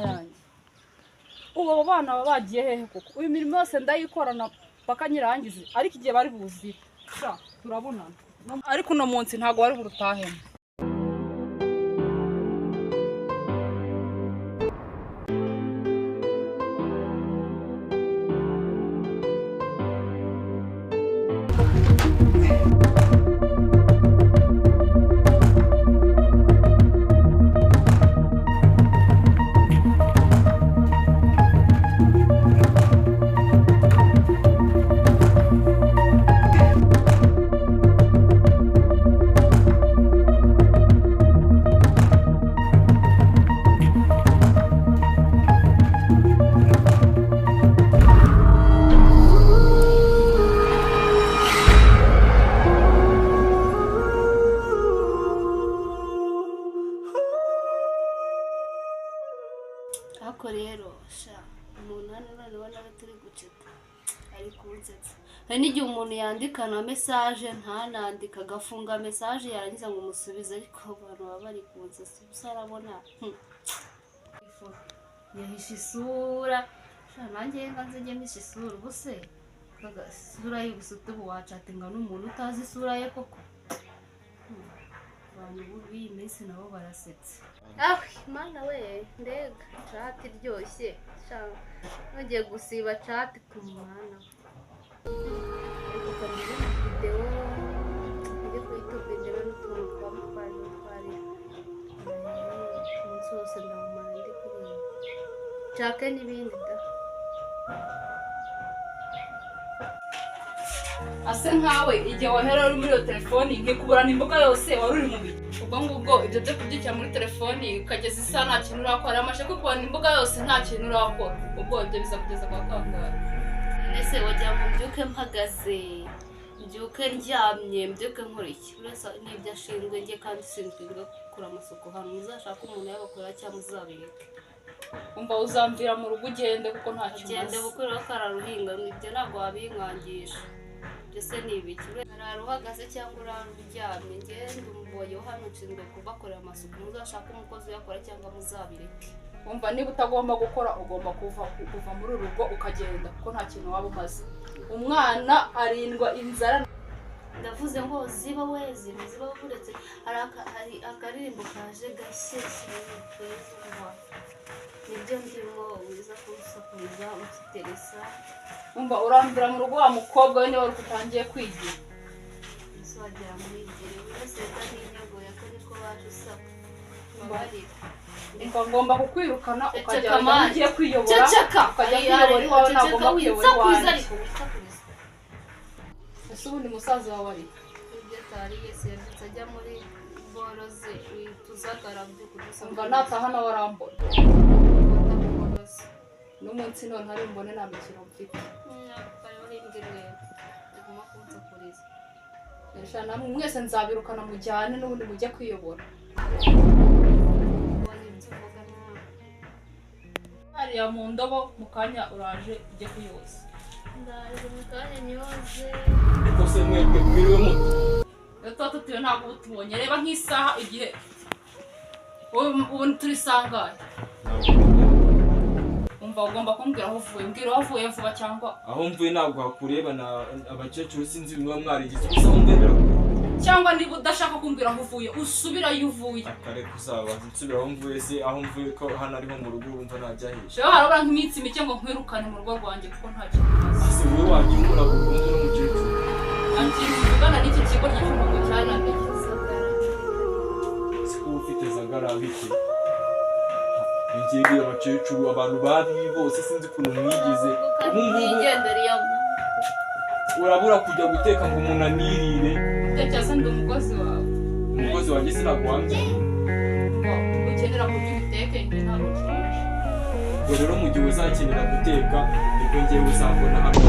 yanjye ubu abo bana baba bagiye hehe koko uyu mirimo yose ndayikorana paka nyirangize ariko igihe bari buzire turabonana ariko uno munsi ntabwo bari burutahemo Ako rero sha umuntu hano urabona turi guceta ari kunsetsa hari n'igihe umuntu yandikana message ntanandika agafunga message yarangiza ngo umusubize ariko abantu baba bari kunsetsa usarabona yahishe isura sha nanjye nganze njye mishe isura ubuse kagasura y'ubusutu wacatinga n'umuntu utazi isura ye koko abantu b'iyi minsi nabo barasetsa mana we ndega chat iryoshye nongeye gusiba chat ku mwana ariko kamera video iri ku YouTube ndebe n'utuntu twamufanye umunsi wose ndamumara ndi kuri cake n'ibindi da ase nkawe igihe wahera uri muri iyo telefoni nkikuburana imbuga yose wari uri mu biki ubwo ngubwo ibyo byo kubyikira muri telefoni ukageza isa nta kintu urakora amashe kubona imbuga yose nta kintu urakora ubwo ibyo biza kugeza kwa kangara ese wajya mu mbyuke mpagaze mbyuke ndyamye mbyuke nkora iki urasa n'ibyo ashinzwe njye kandi sinzwe gukora amasuku hano muzashaka umuntu yabakora cyangwa muzabireke umva uzamvira mu rugo ugende kuko nta kintu ugende bukorera kararuhinga ibyo ntabwo wabinkangisha ese ni ibiki urara uhagaze cyangwa urara uryamye ngende umuboyo hano nshinzwe kubakorera amasuku muzashaka umukozi uyakora cyangwa muzabireke umva niba utagomba gukora ugomba kuva muri uru rugo ukagenda kuko nta kintu waba umaze umwana arindwa inzara ndavuze ngo ziba buretse hari akaririmbo kaje gashyeshye nibyo ndimo wiza kumusakuriza ukiteresa umva urambira mu rugo wa mukobwa we niba wari utangiye kwigira ese wagira muri igere wese kandi inyago yakore ko baje usaba umva ngomba kukwirukana ukajya ugiye kwiyobora ukajya kwiyobora iwawe nagomba kwiyobora iwanjye ese ubundi musaza wawe ari ibyo atariye se yanditse ajya muri boroze tuzagara by'ukudusanga umva nataha nawe arambona n'umunsi none hari mbone nta mikino mfite namwe mwese nzabirukana mujyane n'ubundi mujye kwiyobora hariya mu ndobo mu kanya uraje ujye kuyoza ndaje mu kanya nyoze ariko se mwebwe mwiriwe muto iyo tuba tutiwe ntabwo uba tubonye reba nk'isaha igihe ubu turi sangahe umva ugomba kumbwira aho uvuye mbwira aho uvuye vuba cyangwa aho mvuye ntabwo hakureba na abakecuru sinzi bimwe mwarigize gusa aho mbebera cyangwa niba udashaka kumbwira aho uvuye usubira iyo uvuye kare kuzaba nsubira aho mvuye se aho mvuye ko hano ariho mu rugo urumva najya hisha rero harabura nk'iminsi mike ngo nkwirukane mu rugo rwanjye kuko nta kintu umaze ase wowe wabyumura burundu n'umukecuru ntakintu uvugana n'iki kigo cy'icungo cya nandegeza siko ufite zagara bite ngiye abakecuru abantu babi bose sinzi ukuntu mwigize urabura kujya guteka ngo umuntu anirire utekereza ndi umukozi wawe umukozi wanjye sinaguhamye ngo ukenera kurya ubiteke njye nta rushije ubwo rero mu gihe uzakenera guteka nibwo ngiye uzambona hano